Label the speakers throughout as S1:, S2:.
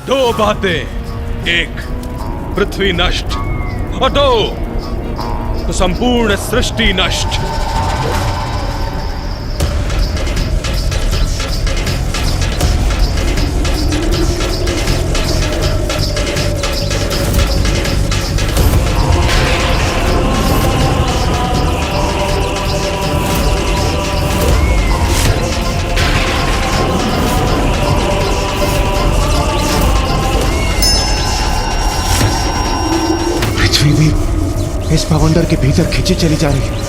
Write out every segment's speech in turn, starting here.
S1: दो बातें, एक पृथ्वी नष्ट और दो तो संपूर्ण सृष्टि नष्ट।
S2: पृथ्वी भी इस भवंडर के भीतर खींची चली जा रही है।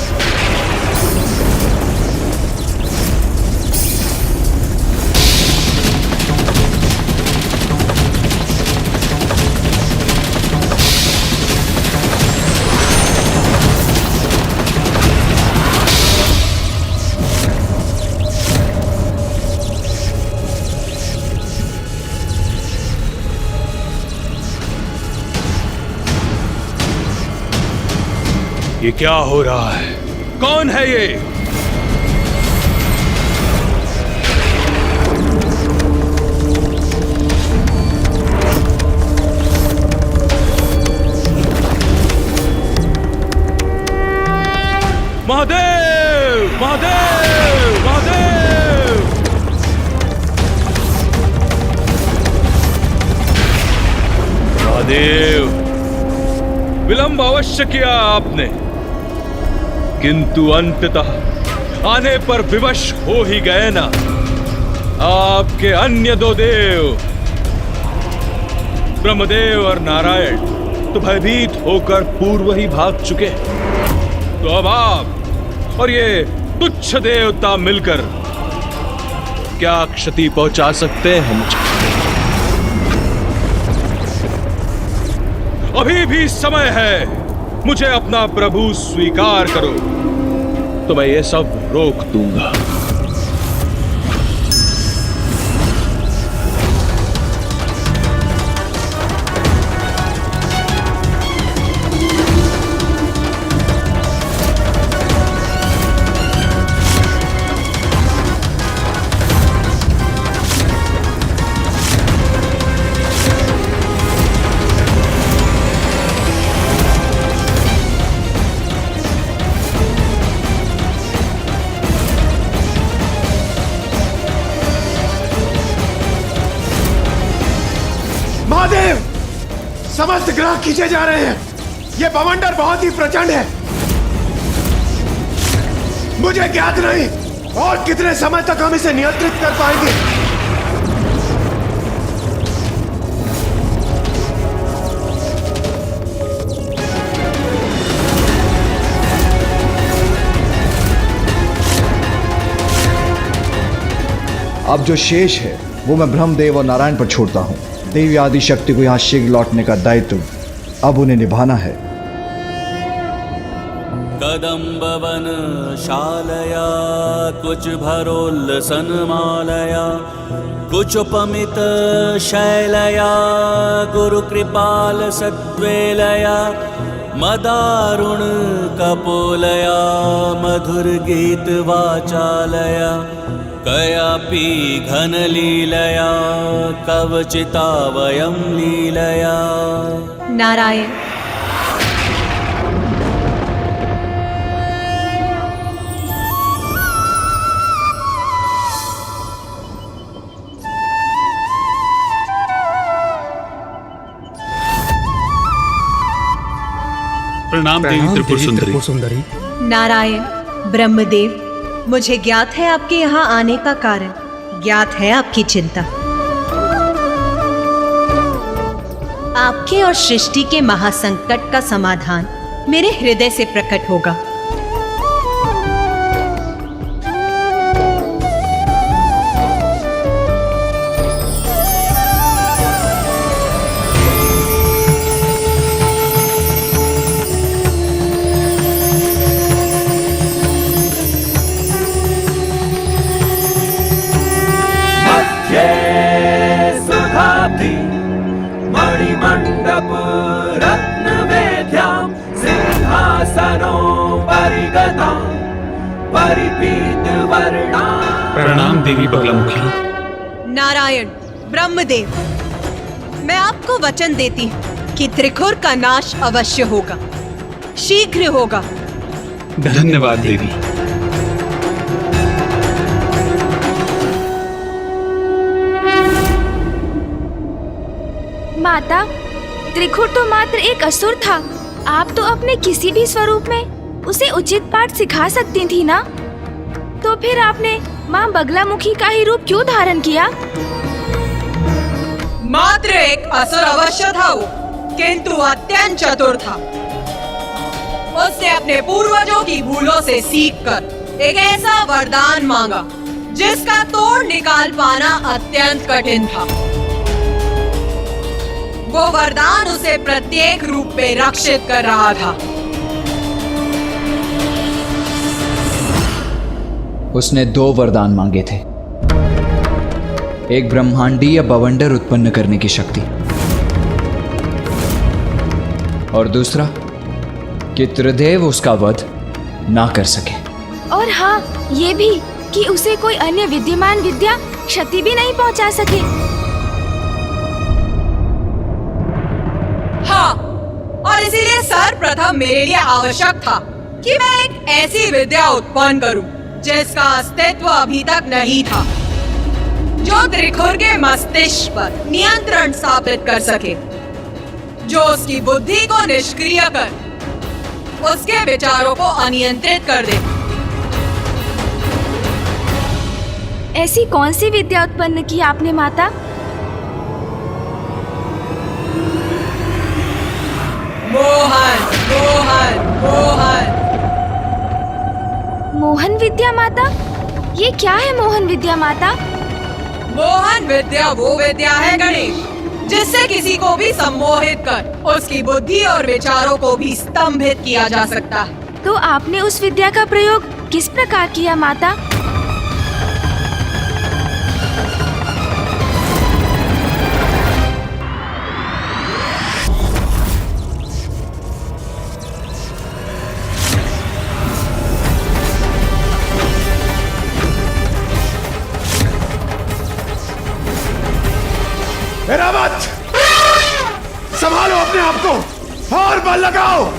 S1: ये क्या हो रहा है? कौन है ये? महादेव! महादेव! महादेव! महादेव! विलंब अवश्य किया आपने, किंतु अंततः आने पर विवश हो ही गए ना। आपके अन्य दो देव ब्रह्मदेव और नारायण तो भयभीत होकर पूर्व ही भाग चुके। तो अब आप और ये तुच्छ देवता मिलकर क्या क्षति पहुंचा सकते हैं मुझे? अभी भी समय है, मुझे अपना प्रभु स्वीकार करो तो मैं ये सब रोक दूंगा।
S2: महादेव, समस्त ग्रह खींचे जा रहे हैं। यह भवंडर बहुत ही प्रचंड है। मुझे ज्ञात नहीं और कितने समय तक हम इसे नियंत्रित कर पाएंगे।
S3: अब जो शेष है वो मैं ब्रह्मदेव और नारायण पर छोड़ता हूँ। देवी आदि शक्ति को यहाँ शीघ्र लौटने का दायित्व अब उन्हें निभाना है।
S4: कदम्बवन शालया कुछ भरोल्लसन मालया कुचुपमित शैलया गुरु कृपाल सद्वेलया मदारुण कपोलया मधुर गीत वाचालया कयापि घन लीलया कवचिता वयं लीलया।
S5: नारायण,
S6: प्रणाम देवी त्रिपुर सुंदरी।
S5: नारायण, ब्रह्मदेव, मुझे ज्ञात है आपके यहाँ आने का कारण, ज्ञात है आपकी चिंता। आपके और सृष्टि के महासंकट का समाधान मेरे हृदय से प्रकट होगा।
S4: मणिमण्डप रत्नवेद्यां सिंहासनो परिगतां परिपीतवर्णां।
S6: प्रणाम देवी बगलामुखी।
S5: नारायण, ब्रह्मदेव, मैं आपको वचन देती हूँ कि त्रिखुर का नाश अवश्य होगा, शीघ्र होगा।
S6: धन्यवाद देवी।
S7: माता, त्रिखुर तो मात्र एक असुर था। आप तो अपने किसी भी स्वरूप में उसे उचित पाठ सिखा सकती थी ना? तो फिर आपने माँ बगलामुखी का ही रूप क्यों धारण किया?
S5: मात्र एक असुर अवश्य था वो, किंतु अत्यंत चतुर था। उसने अपने पूर्वजों की भूलों से सीखकर एक ऐसा वरदान मांगा जिसका तोड़ निकाल पाना अत्यंत कठिन था। वो वरदान उसे प्रत्येक रूप में रक्षित कर रहा था।
S3: उसने 2 वरदान मांगे थे, एक ब्रह्मांडीय बवंडर उत्पन्न करने की शक्ति और दूसरा कि त्रिदेव उसका वध ना कर सके।
S7: और हाँ, ये भी कि उसे कोई अन्य विद्यमान विद्या क्षति भी नहीं पहुंचा सके।
S5: हाँ, और इसीलिए सर्वप्रथम मेरे लिए आवश्यक था कि मैं एक ऐसी विद्या उत्पन्न करूं जिसका अस्तित्व अभी तक नहीं था, जो त्रिखुर के मस्तिष्क पर नियंत्रण स्थापित कर सके, जो उसकी बुद्धि को निष्क्रिय कर उसके विचारों को अनियंत्रित कर दे।
S7: ऐसी कौन सी विद्या उत्पन्न की आपने माता?
S5: मोहन, मोहन, मोहन।
S7: मोहन विद्या माता? ये क्या है मोहन विद्या माता?
S5: मोहन विद्या वो विद्या है गणेश, जिससे किसी को भी सम्मोहित कर उसकी बुद्धि और विचारों को भी स्तंभित किया जा सकता है।
S7: तो आपने उस विद्या का प्रयोग किस प्रकार किया माता?
S2: एरावत, संभालो अपने आप को और बल लगाओ।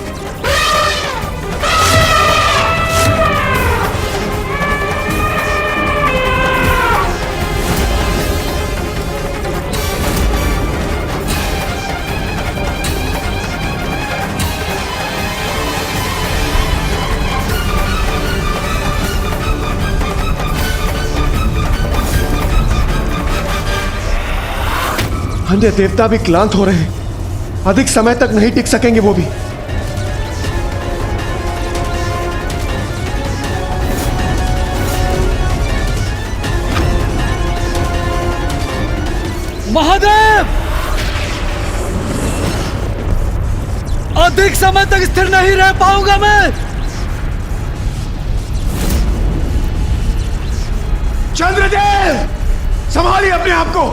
S2: अन्य देवता भी क्लांत हो रहे हैं, अधिक समय तक नहीं टिक सकेंगे वो भी।
S8: महादेव, अधिक समय तक स्थिर नहीं रह पाऊंगा मैं।
S2: चंद्रदेव, संभालिए अपने आप को।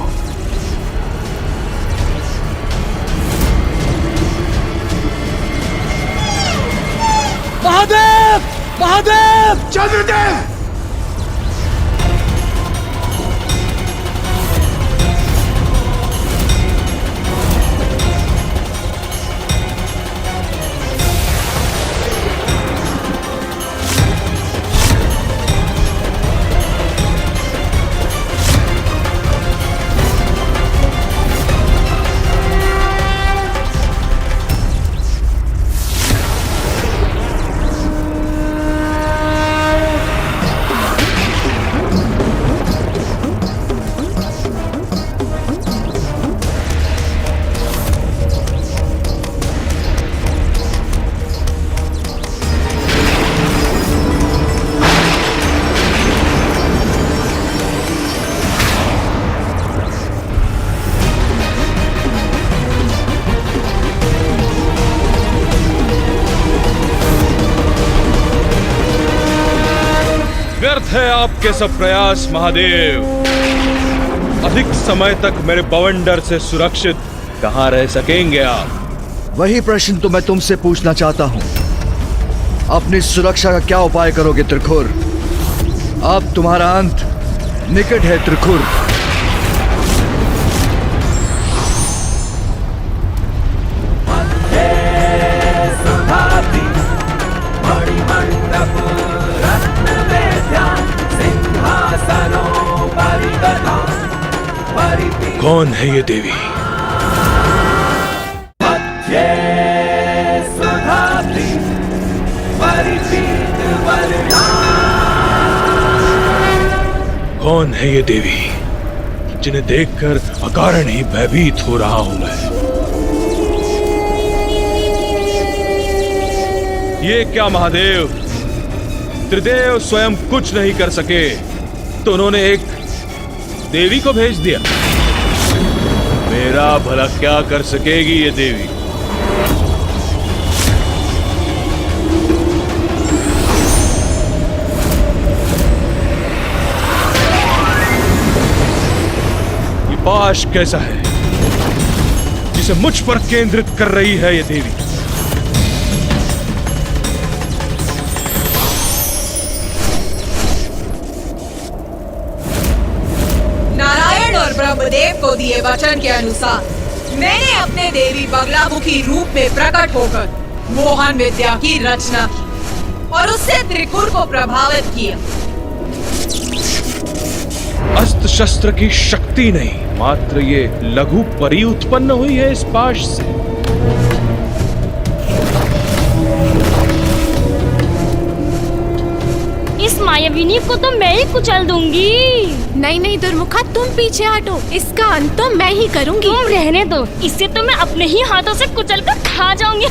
S8: महादेव, महादेव,
S2: चंद्रदेव,
S1: व्यर्थ है आपके सब प्रयास महादेव। अधिक समय तक मेरे बवंडर से सुरक्षित कहां रह सकेंगे आप?
S3: वही प्रश्न तो मैं तुमसे पूछना चाहता हूं। अपनी सुरक्षा का क्या उपाय करोगे त्रिखुर? अब तुम्हारा अंत निकट है त्रिखुर।
S1: है ये देवी?
S4: मध्ये सुधाब्धि परिपीत वर्णा।
S1: कौन है ये देवी जिन्हें देखकर अकारण ही भयभीत हो रहा हूं मैं? ये क्या महादेव, त्रिदेव स्वयं कुछ नहीं कर सके तो उन्होंने एक देवी को भेज दिया। मेरा भला क्या कर सकेगी ये देवी? ये पाश कैसा है जिसे मुझ पर केंद्रित कर रही है ये देवी?
S5: नारायण और ब्रह्मदेव को दिए वचन के अनुसार मैंने अपने देवी बगलामुखी रूप में प्रकट होकर मोहन विद्या की रचना की और उससे त्रिपुर को प्रभावित किया।
S1: अस्त्र शस्त्र की शक्ति नहीं, मात्र ये लघु परी उत्पन्न हुई है इस पाश से।
S9: इस मायाविनी को तो मैं ही कुचल दूंगी।
S10: नहीं नहीं दुर्मुखा, तुम पीछे हटो, इसका अंत तो मैं ही करूंगी।
S9: तुम रहने दो, इसे तो मैं अपने ही हाथों से कुचल कर खा जाऊंगी।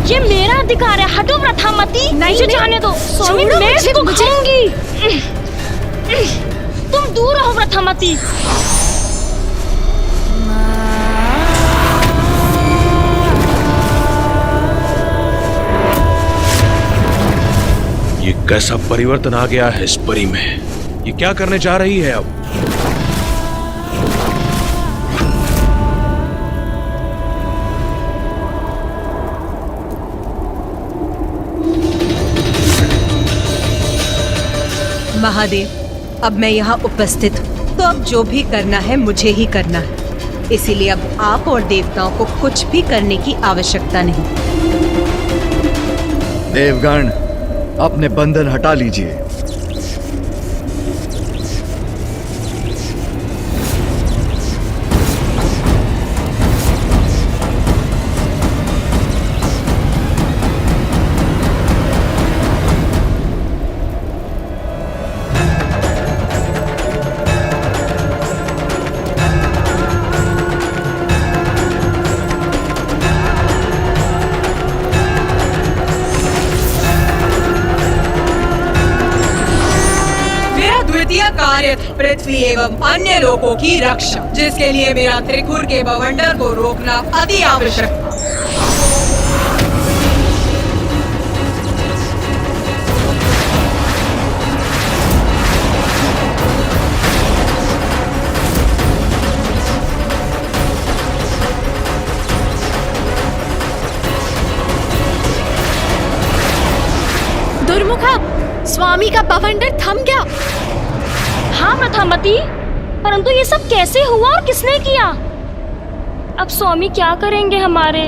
S9: ये मेरा अधिकार है, हटो प्रथामती।
S10: नहीं
S9: जाने दो स्वामी, मैं इसको खाऊंगी। तुम दूर रहो प्रथामती।
S1: ये कैसा परिवर्तन आ गया है इस परी में? ये क्या करने जा रही है अब?
S5: महादेव, अब मैं यहाँ उपस्थित हूँ तो अब जो भी करना है मुझे ही करना है। इसीलिए अब आप और देवताओं को कुछ भी करने की आवश्यकता नहीं।
S3: देवगण, अपने बंधन हटा लीजिए।
S5: कार्य पृथ्वी एवं अन्य लोगों की रक्षा, जिसके लिए मेरा त्रिपुर के बवंडर को रोकना अति आवश्यक था।
S10: दुर्मुखा, स्वामी का बवंडर थम गया।
S9: हाँ प्रथामती, परंतु ये सब कैसे हुआ और किसने किया? अब स्वामी क्या करेंगे हमारे?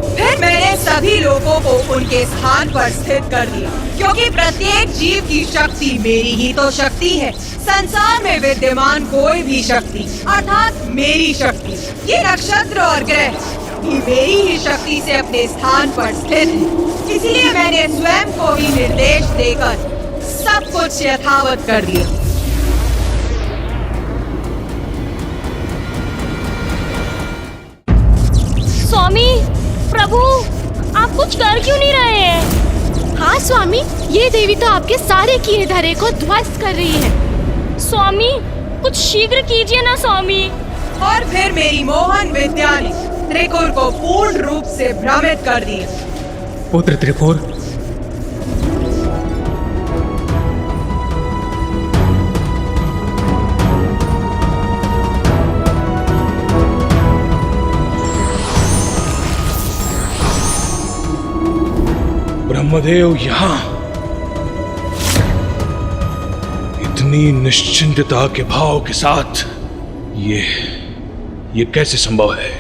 S5: फिर मैंने सभी लोगों को उनके स्थान पर स्थित कर दिया, क्योंकि प्रत्येक जीव की शक्ति मेरी ही तो शक्ति है। संसार में विद्यमान कोई भी शक्ति अर्थात मेरी शक्ति, ये नक्षत्र और ग्रह भी मेरी ही शक्ति से अपने स्थान पर स्थित है। इसलिए मैंने स्वयं को भी निर्देश देकर सब कुछ यथावत कर दिया।
S9: स्वामी, प्रभु, आप कुछ कर क्यों नहीं रहे हैं?
S10: हाँ स्वामी, ये देवी तो आपके सारे किए धरे को ध्वस्त कर रही है।
S9: स्वामी, कुछ शीघ्र कीजिए ना स्वामी।
S5: और फिर मेरी मोहन विद्या ने त्रिपुर को पूर्ण रूप से भ्रमित कर दिया।
S6: पुत्र त्रिपुर,
S1: ब्रह्मदेव यहाँ इतनी निश्चिंतता के भाव के साथ ये कैसे संभव है?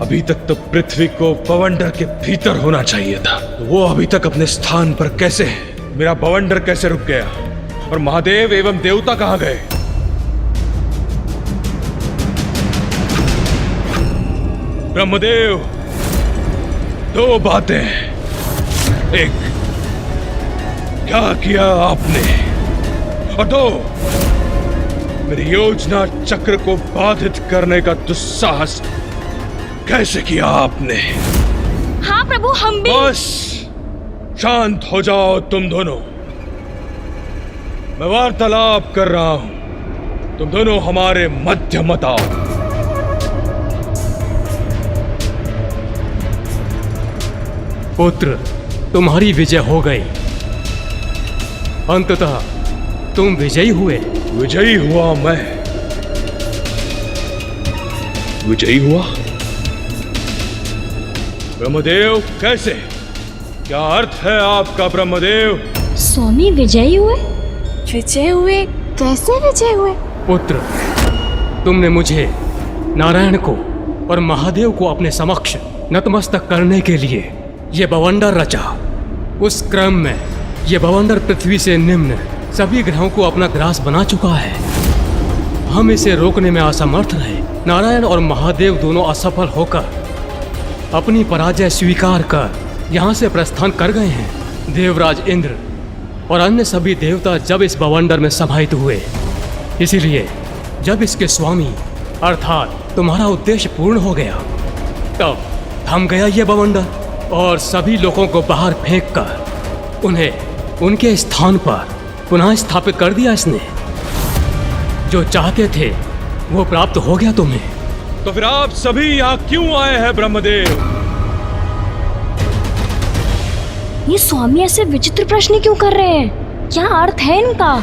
S1: अभी तक तो पृथ्वी को बवंडर के भीतर होना चाहिए था। तो वो अभी तक अपने स्थान पर कैसे है? मेरा बवंडर कैसे रुक गया? और महादेव एवं देवता कहां गए? ब्रह्मदेव, दो बातें। एक, क्या किया आपने? और दो, मेरी योजना चक्र को बाधित करने का दुस्साहस कैसे किया आपने?
S9: हाँ प्रभु, हम भी।
S1: बस शांत हो जाओ तुम दोनों। मैं वार्तालाप कर रहा हूं, तुम दोनों हमारे मध्य मत आओ।
S6: पुत्र, तुम्हारी विजय हो गई। अंततः तुम विजयी हुए।
S1: विजयी हुआ मैं? विजयी हुआ? ब्रह्मदेव, कैसे? क्या अर्थ है आपका ब्रह्मदेव?
S9: स्वामी विजयी हुए?
S10: विजय हुए? कैसे विजय हुए?
S6: पुत्र, तुमने मुझे, नारायण को और महादेव को अपने समक्ष नतमस्तक करने के लिए ये बवंडर रचा। उस क्रम में ये बवंडर पृथ्वी से निम्न सभी ग्रहों को अपना ग्रास बना चुका है। हम इसे रोकने में असमर्थ रहे। नारायण और महादेव दोनों असफल होकर अपनी पराजय स्वीकार कर यहाँ से प्रस्थान कर गए हैं। देवराज इंद्र और अन्य सभी देवता जब इस बवंडर में समाहित हुए, इसीलिए जब इसके स्वामी अर्थात तुम्हारा उद्देश्य पूर्ण हो गया, तब थम गया ये बवंडर और सभी लोगों को बाहर फेंक कर उन्हें उनके स्थान पर पुनः स्थापित कर दिया इसने। जो चाहते थे वो प्राप्त हो गया तुम्हें।
S1: तो फिर आप सभी यहाँ क्यों आए हैं ब्रह्मदेव?
S9: ये स्वामी ऐसे विचित्र प्रश्न क्यों कर रहे हैं? क्या अर्थ है इनका?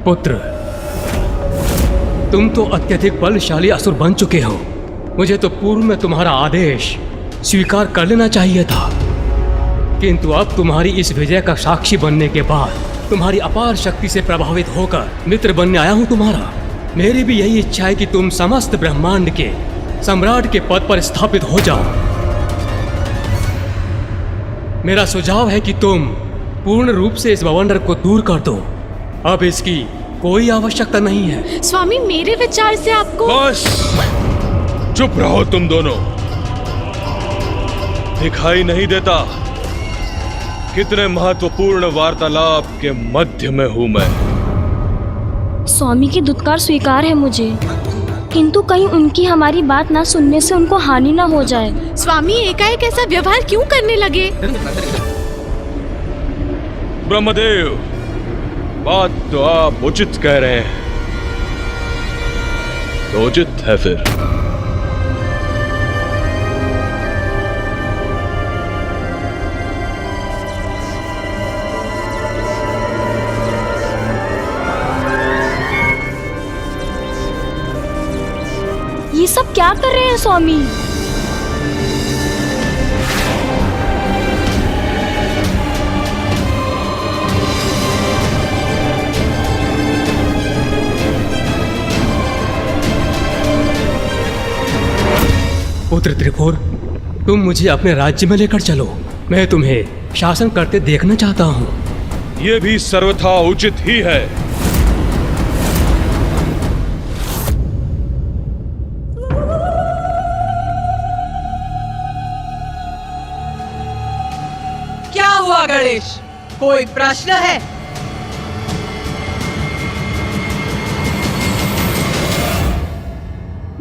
S6: पुत्र, तुम तो अत्यधिक बलशाली असुर बन चुके हो। मुझे तो पूर्व में तुम्हारा आदेश स्वीकार कर लेना चाहिए था, किंतु अब तुम्हारी इस विजय का साक्षी बनने के बाद तुम्हारी अपार शक्ति से प्रभावित होकर मित्र बनने आया हूं तुम्हारा। मेरी भी यही इच्छा है कि तुम समस्त ब्रह्मांड के सम्राट के पद पर स्थापित हो जाओ। मेरा सुझाव है कि तुम पूर्ण रूप से इस बवंडर को दूर कर दो। अब इसकी कोई आवश्यकता नहीं है।
S10: स्वामी, मेरे विचार से आपको।
S1: बस चुप रहो तुम दोनों। दिखाई नहीं देता कितने महत्वपूर्ण वार्तालाप के मध्य में हूं मैं।
S9: स्वामी की दुत्कार स्वीकार है मुझे, किंतु कहीं उनकी हमारी बात ना सुनने से उनको हानि ना हो जाए।
S10: स्वामी एकाएक ऐसा व्यवहार क्यों करने लगे?
S1: ब्रह्मदेव, बात तो आप उचित कह रहे हैं, तो उचित है फिर।
S9: ये सब क्या कर रहे हैं स्वामी?
S6: पुत्र त्रिपुर, तुम मुझे अपने राज्य में लेकर चलो। मैं तुम्हें शासन करते देखना चाहता हूँ।
S1: यह भी सर्वथा उचित ही है।
S5: क्या हुआ गणेश? कोई प्रश्न है?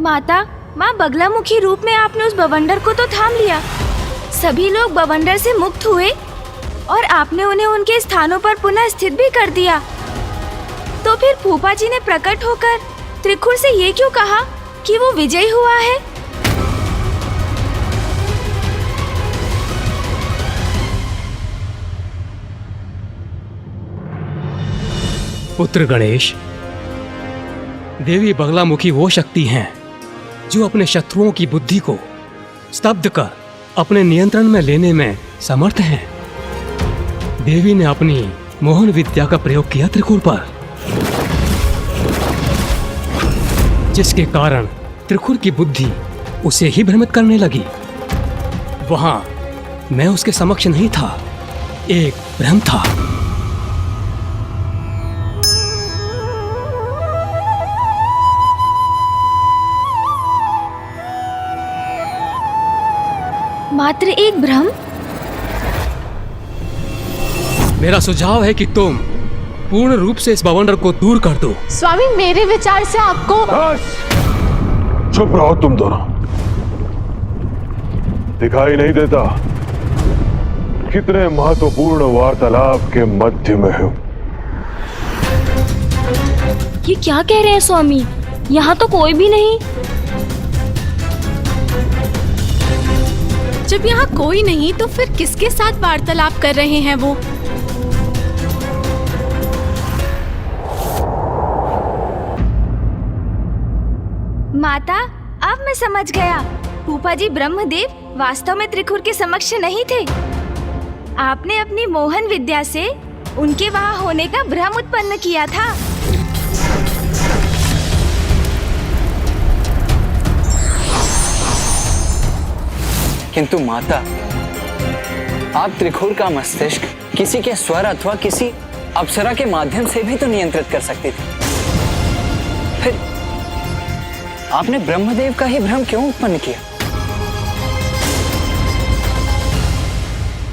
S7: माता, माँ बगलामुखी रूप में आपने उस बवंडर को तो थाम लिया। सभी लोग बवंडर से मुक्त हुए और आपने उन्हें उनके स्थानों पर पुनः स्थित भी कर दिया। तो फिर फूफा जी ने प्रकट होकर त्रिखुर से ये क्यों कहा कि वो विजयी हुआ है?
S6: पुत्र गणेश, देवी बगलामुखी वो शक्ति हैं जो अपने शत्रुओं की बुद्धि को स्तब्ध कर अपने नियंत्रण में लेने में समर्थ हैं। देवी ने अपनी मोहन विद्या का प्रयोग किया त्रिखुर पर, जिसके कारण त्रिखुर की बुद्धि उसे ही भ्रमित करने लगी। वहां मैं उसके समक्ष नहीं था, एक भ्रम था।
S7: मात्र एक भ्रम?
S6: मेरा सुझाव है कि तुम पूर्ण रूप से इस बवंडर को दूर कर दो।
S10: स्वामी, मेरे विचार से आपको
S2: बस चुप रहो तुम दोनों। दिखाई नहीं देता कितने महत्वपूर्ण वार्तालाप के मध्य में हूं।
S9: ये क्या कह रहे हैं स्वामी? यहाँ तो कोई भी नहीं।
S10: जब यहाँ कोई नहीं तो फिर किसके साथ वार्तालाप कर रहे हैं वो?
S7: माता, अब मैं समझ गया। फूफा जी ब्रह्मदेव वास्तव में त्रिखुर के समक्ष नहीं थे। आपने अपनी मोहन विद्या से उनके वहां होने का भ्रम उत्पन्न किया था।
S11: किंतु माता, आप त्रिखुर का मस्तिष्क किसी के स्वर अथवा किसी अप्सरा के माध्यम से भी तो नियंत्रित कर सकती थी। फिर आपने ब्रह्मदेव का ही भ्रम क्यों उत्पन्न किया?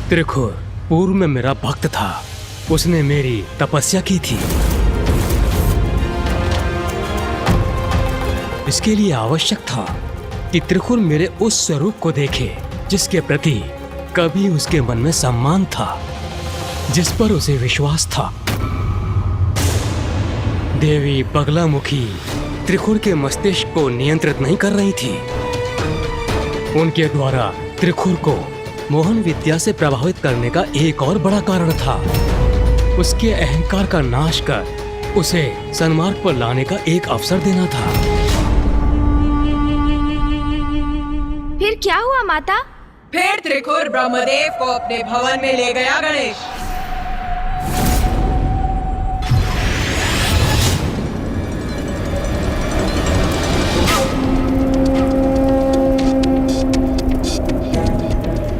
S6: त्रिखुर पूर्व में मेरा भक्त था, उसने मेरी तपस्या की थी। इसके लिए आवश्यक था कि त्रिखुर मेरे उस स्वरूप को देखे जिसके प्रति कभी उसके मन में सम्मान था, जिस पर उसे विश्वास था। देवी बगलामुखी त्रिखुर के मस्तिष्क को नियंत्रित नहीं कर रही थी। उनके द्वारा त्रिखुर को मोहन विद्या से प्रभावित करने का एक और बड़ा कारण था, उसके अहंकार का नाश कर उसे सन्मार्ग पर लाने का एक अवसर देना था।
S7: फिर क्या हुआ माता?
S5: फिर त्रिखुर ब्रह्मदेव को अपने भवन में ले गया गणेश।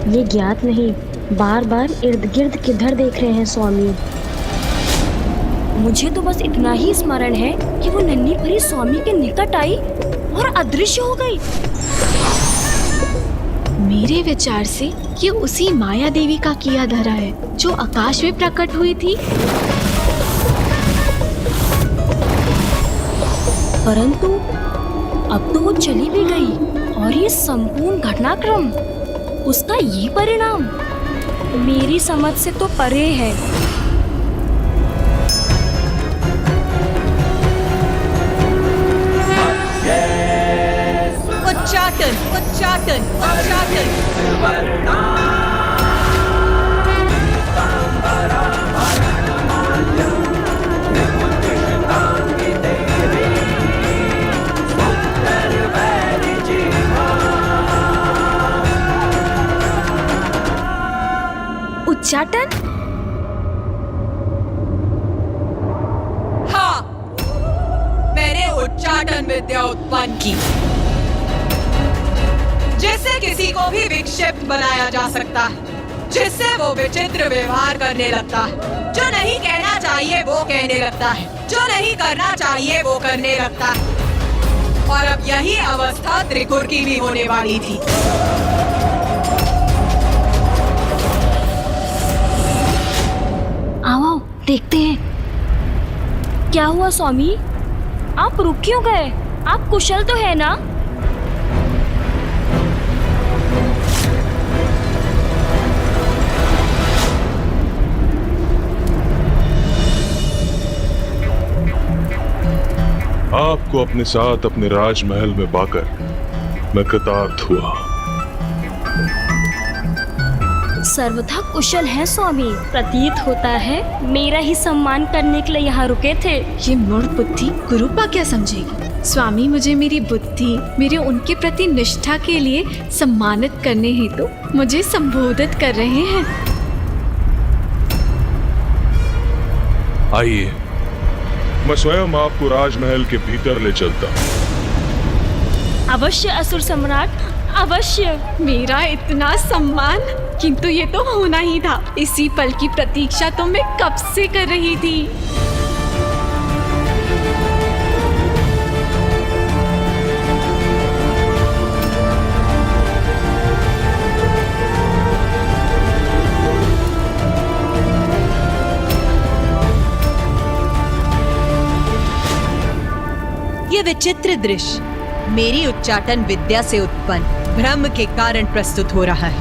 S9: ये ज्ञात नहीं, बार बार इर्द गिर्द किधर देख रहे हैं स्वामी। मुझे तो बस इतना ही स्मरण है कि वो नन्ही परी स्वामी के निकट आई और अदृश्य हो गई।
S10: मेरे विचार से ये उसी माया देवी का किया धरा है जो आकाश में प्रकट हुई थी।
S9: परंतु अब तो वो चली भी गई और ये संपूर्ण घटनाक्रम, उसका ये परिणाम मेरी समझ से तो परे है।
S5: उच्चाटन, उच्चाटन, उच्चाटन।
S7: उच्चाटन?
S5: हाँ, मैंने उच्चाटन विद्या उत्पन्न की, जिससे किसी को भी विक्षिप्त बनाया जा सकता है, जिससे वो विचित्र व्यवहार करने लगता है, जो नहीं कहना चाहिए वो कहने लगता है, जो नहीं करना चाहिए वो करने लगता है। और अब यही अवस्था त्रिखुर की भी होने वाली थी।
S9: आओ देखते हैं क्या हुआ स्वामी। आप रुक क्यों गए? आप कुशल तो है ना?
S2: आपको अपने साथ अपने राजमहल में पाकर मैं कृतार्थ हुआ।
S9: सर्वथा कुशल है स्वामी। प्रतीत होता है मेरा ही सम्मान करने के लिए यहाँ रुके थे।
S10: ये मूढ़ बुद्धि गुरुपा क्या समझेगी? स्वामी मुझे मेरी बुद्धि, मेरे उनके प्रति निष्ठा के लिए सम्मानित करने हेतु मुझे संबोधित कर रहे हैं।
S2: आइए, मैं स्वयं आपको राजमहल के भीतर ले चलता हूँ।
S9: अवश्य असुर सम्राट, अवश्य।
S10: मेरा इतना सम्मान, किंतु ये तो होना ही था। इसी पल की प्रतीक्षा तो मैं कब से कर रही थी।
S5: ये विचित्र दृश्य मेरी उच्चाटन विद्या से उत्पन्न भ्रम के कारण प्रस्तुत हो रहा है।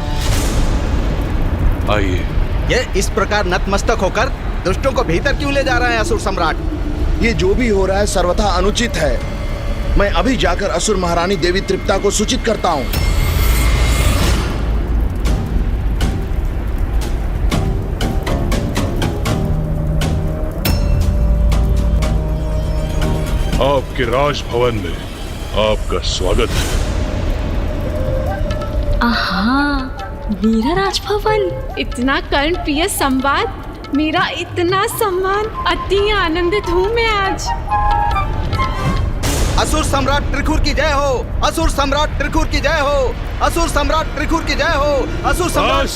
S1: आइए।
S12: ये इस प्रकार नतमस्तक होकर दुष्टों को भीतर क्यों ले जा रहे हैं असुर सम्राट?
S2: ये जो भी हो रहा है सर्वथा अनुचित है। मैं अभी जाकर असुर महारानी देवी तृप्ता को सूचित करता हूँ।
S1: आपके राजभवन में आपका स्वागत है।
S9: आहा, मेरा राजभवन।
S10: इतना कर्ण प्रिय संवाद, मेरा इतना सम्मान, अति आनंदित हूँ मैं आज।
S12: असुर सम्राट त्रिखुर की जय हो, असुर सम्राट त्रिखुर की जय हो, असुर सम्राट त्रिखुर की जय हो, असुर सम्राट।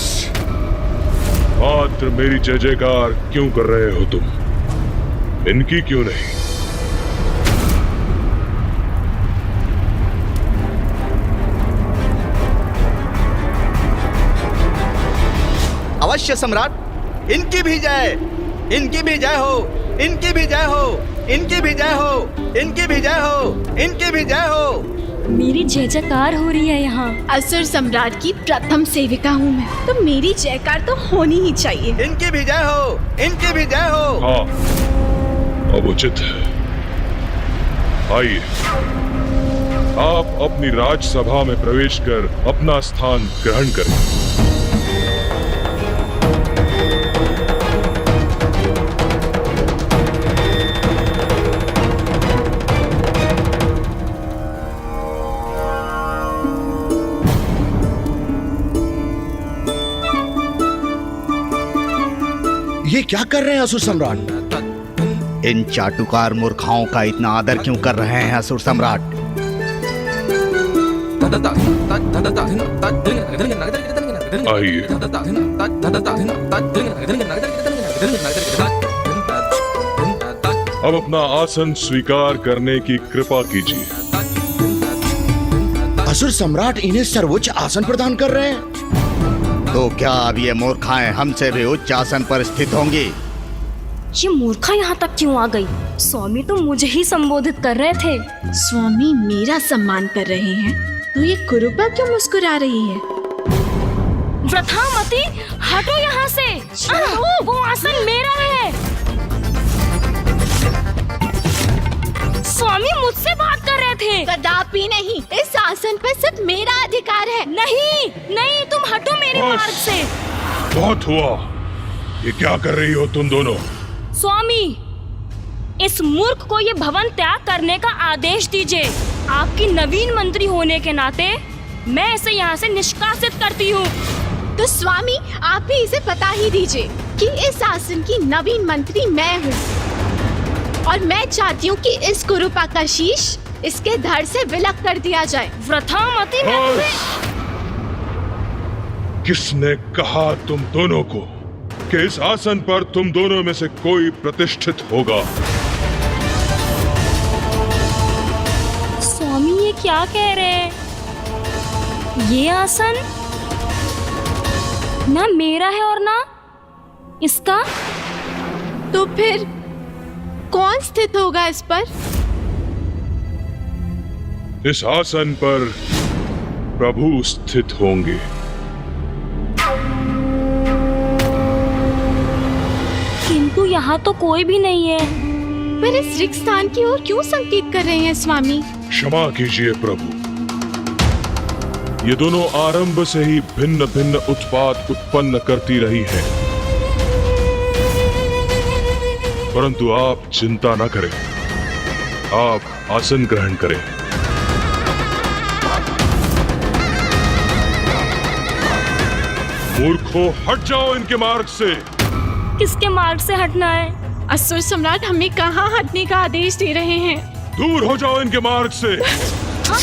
S1: मात्र मेरी जय जयकार क्यों कर रहे हो तुम? इनकी क्यों नहीं?
S12: अवश्य सम्राट, इनकी भी जय, इनकी भी जय हो, इनकी भी जय हो, इनकी भी जय हो, इनकी भी जय हो, इनकी भी जय हो।
S9: मेरी जय जयकार हो रही है यहाँ।
S10: असुर सम्राट की प्रथम सेविका हूँ मैं, तो मेरी जयकार तो होनी ही चाहिए।
S12: इनकी भी जय हो, इनकी भी जय हो।
S1: हाँ, अब उचित है। आइए, आप अपनी राजसभा में प्रवेश कर अपना स्थान ग्रहण करें।
S2: ये क्या कर रहे हैं असुर सम्राट?
S12: इन चाटुकार मूर्खाओं का इतना आदर क्यों कर रहे हैं असुर सम्राट?
S1: आइए। अब अपना आसन स्वीकार करने की कृपा कीजिए।
S2: असुर सम्राट इन्हें सर्वोच्च आसन प्रदान कर रहे हैं।
S12: तो क्या अब ये मूर्खाएं हमसे भी उच्च आसन पर स्थित होंगी?
S9: ये मूर्खा यहाँ तक क्यों आ गई? स्वामी तो मुझे ही संबोधित कर रहे थे।
S10: स्वामी मेरा सम्मान कर रहे हैं, तो ये कुरूपा क्यों मुस्कुरा रही है?
S9: व्रथामती, हटो यहाँ से। वो आसन मेरा है। स्वामी मुझसे बात कर रहे थे।
S10: कदापि नहीं, इस आसन पर सिर्फ मेरा अधिकार है।
S9: नहीं नहीं, तुम हटो मेरे मार्ग से।
S1: बहुत हुआ। ये क्या कर रही हो तुम दोनों?
S9: स्वामी, इस मूर्ख को ये भवन त्याग करने का आदेश दीजिए। आपकी नवीन मंत्री होने के नाते मैं इसे यहाँ से निष्कासित करती हूँ।
S10: तो स्वामी, आप भी इसे बता ही दीजिए कि इस आसन की नवीन मंत्री मैं हूँ, और मैं चाहती हूँ कि इस कुरूपा का शीश इसके धड़ से विलक कर दिया जाए।
S9: व्रथामती,
S1: किसने कहा तुम दोनों को कि इस आसन पर तुम दोनों में से कोई प्रतिष्ठित होगा?
S9: स्वामी, ये क्या कह रहे हैं? ये आसन ना मेरा है और ना इसका।
S10: तो फिर कौन स्थित होगा इस पर?
S1: इस आसन पर प्रभु स्थित होंगे।
S9: किंतु यहाँ तो कोई भी नहीं है।
S10: पर इस रिक्त स्थान की ओर क्यों संकेत कर रहे हैं स्वामी?
S1: क्षमा कीजिए प्रभु, ये दोनों आरंभ से ही भिन्न भिन्न उत्पात उत्पन्न करती रही हैं। परंतु आप चिंता न करें, आप आसन ग्रहण करें। मूर्खों, हट जाओ इनके मार्ग से।
S9: किसके मार्ग से हटना है?
S10: असुर सम्राट हमें कहाँ हटने का आदेश दे रहे हैं?
S1: दूर हो जाओ इनके मार्ग से। आइए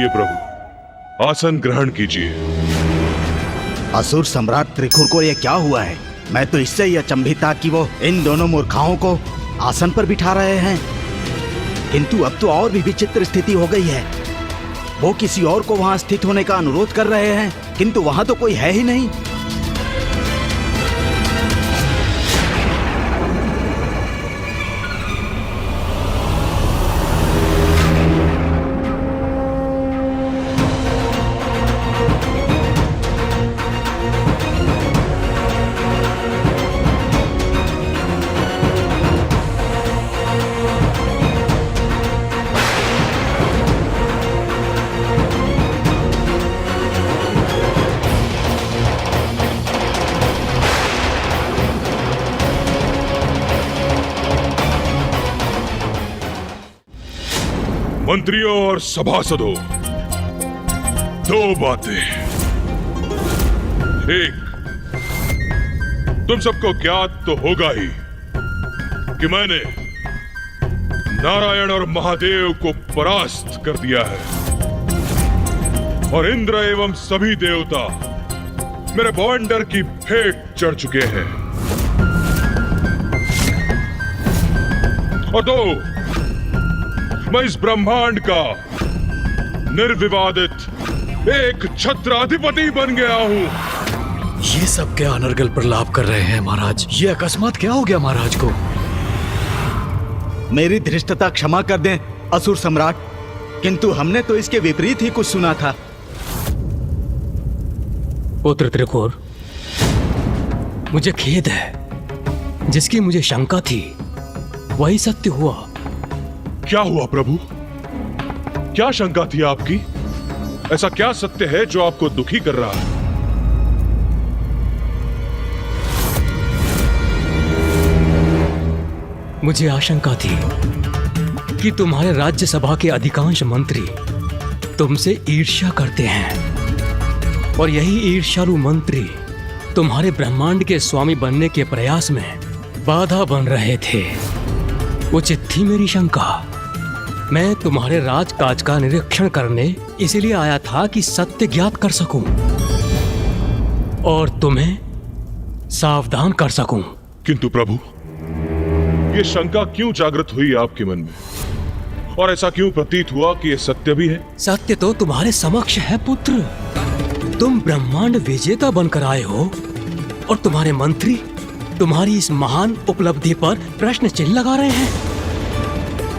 S1: प्रभु, आसन ग्रहण कीजिए।
S12: असुर सम्राट त्रिखुर को ये क्या हुआ है? मैं तो इससे ही अचंभित था कि वो इन दोनों मूर्खाओं को आसन पर बिठा रहे हैं, किंतु अब तो और भी विचित्र स्थिति हो गई है। वो किसी और को वहां स्थित होने का अनुरोध कर रहे हैं, किंतु वहां तो कोई है ही नहीं।
S1: मंत्रियों और सभासदों, दो बातें। एक, तुम सबको ज्ञात तो होगा ही कि मैंने नारायण और महादेव को परास्त कर दिया है और इंद्र एवं सभी देवता मेरे बवंडर की भेंट चढ़ चुके हैं। और दो, मैं इस ब्रह्मांड का निर्विवादित एक छत्राधिपति बन गया हूं।
S8: ये सब क्या अनर्गल प्रलाप कर रहे हैं महाराज? ये अकस्मात क्या हो गया महाराज को?
S12: मेरी धृष्टता क्षमा कर दें असुर सम्राट, किंतु हमने तो इसके विपरीत ही कुछ सुना था।
S6: पुत्र त्रिखुर, मुझे खेद है। जिसकी मुझे शंका थी वही सत्य हुआ।
S1: क्या हुआ प्रभु? क्या शंका थी आपकी? ऐसा क्या सत्य है जो आपको दुखी कर रहा है?
S6: मुझे आशंका थी कि तुम्हारे राज्यसभा के अधिकांश मंत्री तुमसे ईर्ष्या करते हैं और यही ईर्ष्यालु मंत्री तुम्हारे ब्रह्मांड के स्वामी बनने के प्रयास में बाधा बन रहे थे। उचित थी मेरी शंका। मैं तुम्हारे राजकाज का निरीक्षण करने इसीलिए आया था कि सत्य ज्ञात कर सकूं और तुम्हें सावधान कर सकूं।
S1: किंतु प्रभु, ये शंका क्यों जागृत हुई आपके मन में? और ऐसा क्यों प्रतीत हुआ कि ये सत्य भी है?
S6: सत्य तो तुम्हारे समक्ष है पुत्र। तुम ब्रह्मांड विजेता बनकर आए हो और तुम्हारे मंत्री तुम्हारी इस महान उपलब्धि पर प्रश्न चिन्ह लगा रहे हैं,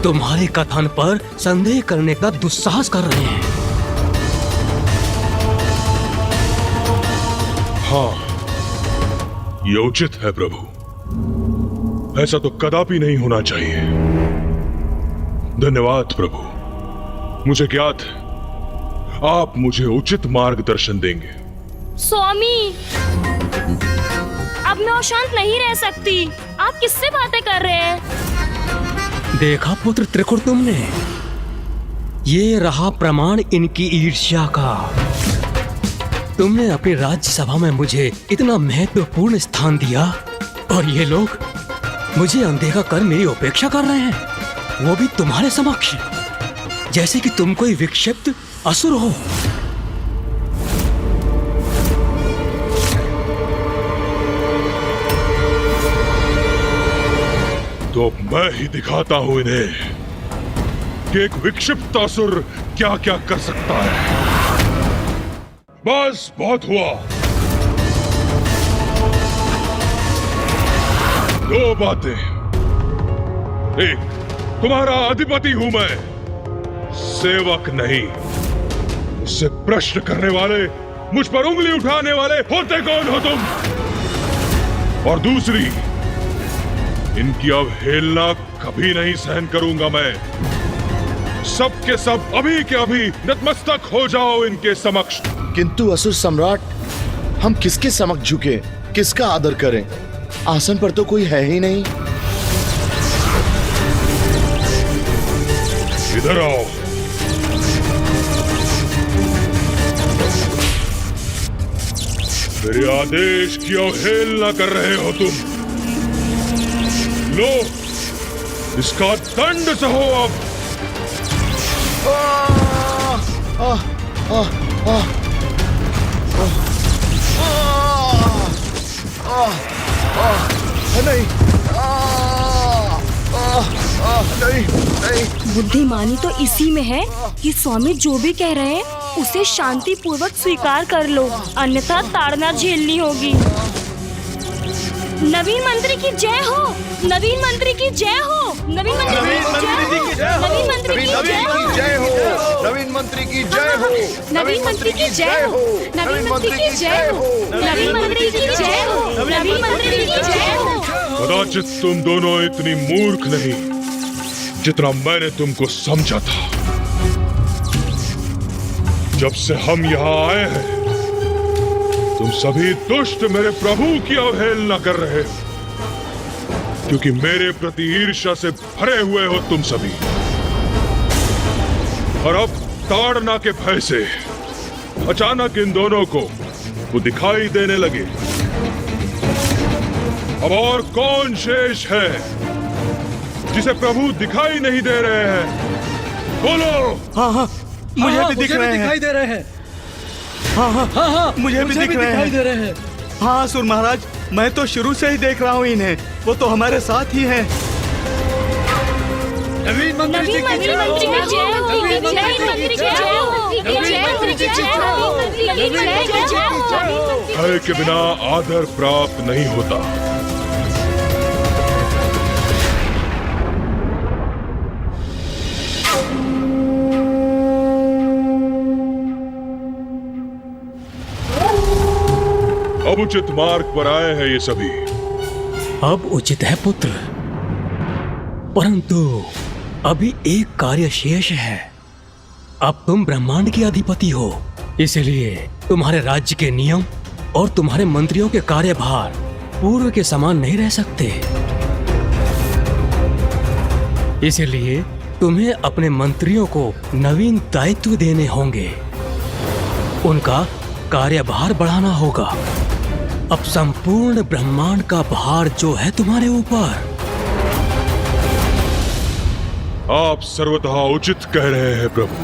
S6: तुम्हारे कथन पर संदेह करने का दुस्साहस कर रहे हैं।
S1: हाँ, ये उचित है प्रभु। ऐसा तो कदापि नहीं होना चाहिए। धन्यवाद प्रभु। मुझे ज्ञात है आप मुझे उचित मार्गदर्शन देंगे।
S9: स्वामी, अब मैं और शांत नहीं रह सकती। आप किससे बातें कर रहे हैं?
S6: देखा पुत्र त्रिखुर तुमने, ये रहा प्रमाण इनकी ईर्ष्या का। तुमने अपनी राज्यसभा में मुझे इतना महत्वपूर्ण स्थान दिया और ये लोग मुझे अनदेखा कर मेरी उपेक्षा कर रहे हैं, वो भी तुम्हारे समक्ष, जैसे कि तुम कोई विक्षिप्त असुर हो।
S1: तो मैं ही दिखाता हूं इन्हें कि एक विक्षिप्त असुर क्या क्या कर सकता है। बस बहुत हुआ। दो बातें। एक, तुम्हारा अधिपति हूं मैं, सेवक नहीं। मुझसे प्रश्न करने वाले, मुझ पर उंगली उठाने वाले होते कौन हो तुम? और दूसरी, इनकी अवहेलना कभी नहीं सहन करूंगा मैं। सब के सब अभी के अभी नतमस्तक हो जाओ इनके समक्ष।
S2: किंतु असुर सम्राट, हम किसके समक्ष झुके, किसका आदर करें? आसन पर तो कोई है ही नहीं।
S1: इधर आओ। मेरे आदेश की अवहेलना कर रहे हो तुम। लो, इसका दंड सहो अब।
S2: नहीं, नहीं, नहीं।
S9: बुद्धिमानी तो इसी में है कि स्वामी जो भी कह रहे हैं उसे शांति पूर्वक स्वीकार कर लो, अन्यथा ताड़ना झेलनी होगी। नवीन मंत्री की जय हो, नवीन मंत्री की जय हो, नवीन मंत्री की जय हो, नवीन मंत्री की जय हो,
S2: नवीन मंत्री की जय हो,
S9: नवीन मंत्री की जय हो, नवीन मंत्री की जय हो, नवीन मंत्री की जय हो, नवीन मंत्री की जय हो।
S1: कदाचित तुम दोनों इतनी मूर्ख नहीं जितना मैंने तुमको समझा था। जब से हम यहाँ आए हैं, तुम सभी दुष्ट मेरे प्रभु की अवहेलना कर रहे हो, क्योंकि मेरे प्रति ईर्ष्या से भरे हुए हो तुम सभी। और अब ताड़ना के भय से अचानक इन दोनों को वो दिखाई देने लगे। अब और कौन शेष है जिसे प्रभु दिखाई नहीं दे रहे हैं? बोलो।
S12: हाँ हाँ, मुझे भी दिखाई दे रहे हैं। हाँ हाँ हाँ हाँ, मुझे भी दिखाई दे रहे हैं। हाँ असुर महाराज, मैं तो शुरू से ही देख रहा हूँ इन्हें। वो तो हमारे साथ ही हैं। नवीन मंत्री की जय हो, नवीन मंत्री की जय हो, नवीन मंत्री की जय हो, नवीन मंत्री की जय हो।
S1: भय के बिना आदर प्राप्त नहीं होता। अब उचित मार्ग पर आए हैं ये सभी।
S6: अब उचित है पुत्र, परंतु अभी एक कार्य शेष है। अब तुम ब्रह्मांड के अधिपति हो, इसलिए तुम्हारे राज्य के नियम और तुम्हारे मंत्रियों के कार्यभार पूर्व के समान नहीं रह सकते। इसलिए तुम्हें अपने मंत्रियों को नवीन दायित्व देने होंगे, उनका कार्यभार बढ़ाना होगा। अब संपूर्ण ब्रह्मांड का भार जो है तुम्हारे ऊपर।
S1: आप सर्वतः उचित कह रहे हैं प्रभु।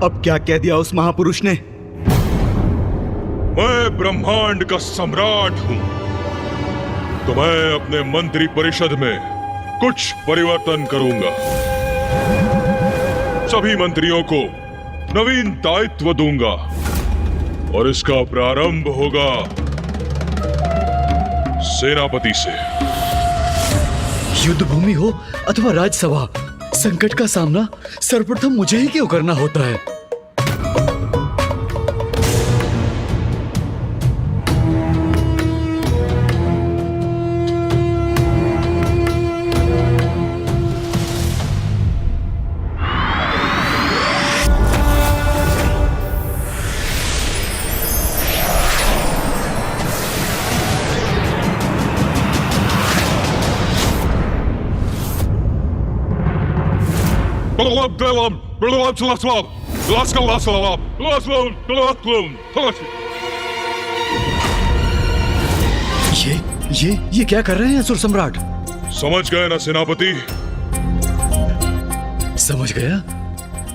S12: अब क्या कह दिया उस महापुरुष ने?
S1: मैं ब्रह्मांड का सम्राट हूं, तो मैं अपने मंत्री परिषद में कुछ परिवर्तन करूंगा। सभी मंत्रियों को नवीन दायित्व दूंगा और इसका प्रारंभ होगा सेनापति से।
S8: युद्ध भूमि हो अथवा राजसभा, संकट का सामना सर्वप्रथम मुझे ही क्यों करना होता है? ये क्या कर रहे हैं असुर सम्राट?
S1: समझ गए ना सेनापति?
S8: समझ गया।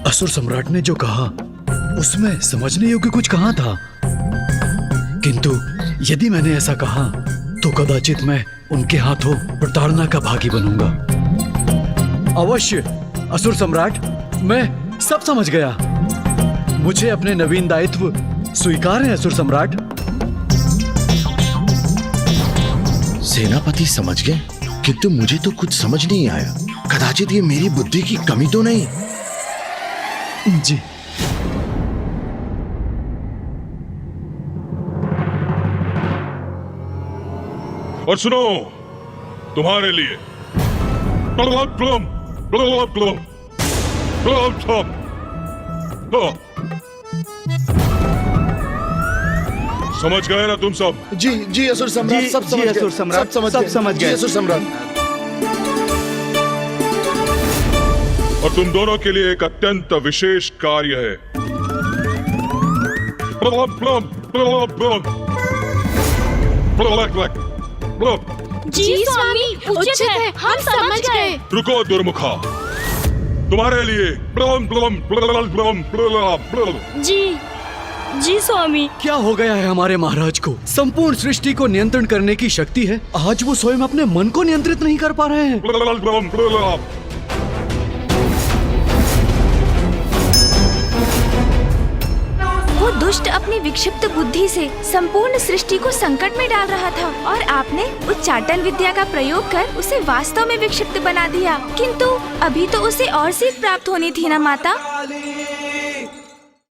S8: असुर सम्राट ने जो कहा उसमें समझने योग्य कुछ कहाँ था, किंतु यदि मैंने ऐसा कहा तो कदाचित मैं उनके हाथों प्रताड़ना का भागी बनूंगा। अवश्य असुर सम्राट, मैं सब समझ गया। मुझे अपने नवीन दायित्व स्वीकार है असुर सम्राट।
S2: सेनापति समझ गए, किंतु मुझे तो कुछ समझ नहीं आया। कदाचित ये मेरी बुद्धि की कमी तो नहीं?
S8: जी।
S1: और सुनो, तुम्हारे लिए समझ गए ना तुम सब?
S2: जी जी असुर सम्राट, सब समझ गए, सब समझ गए असुर सम्राट।
S1: और तुम दोनों के लिए एक अत्यंत विशेष कार्य है।
S9: जी स्वामी, उचित है, हम समझ गए।
S1: रुको दुर्मुखा, तुम्हारे लिए
S9: जी स्वामी।
S8: क्या हो गया है हमारे महाराज को? संपूर्ण सृष्टि को नियंत्रण करने की शक्ति है, आज वो स्वयं अपने मन को नियंत्रित नहीं कर पा रहे हैं।
S7: वो दुष्ट अपनी विक्षिप्त बुद्धि से संपूर्ण सृष्टि को संकट में डाल रहा था और आपने उच्चाटन विद्या का प्रयोग कर उसे वास्तव में विक्षिप्त बना दिया। किंतु अभी तो उसे और सीख प्राप्त होनी थी ना माता।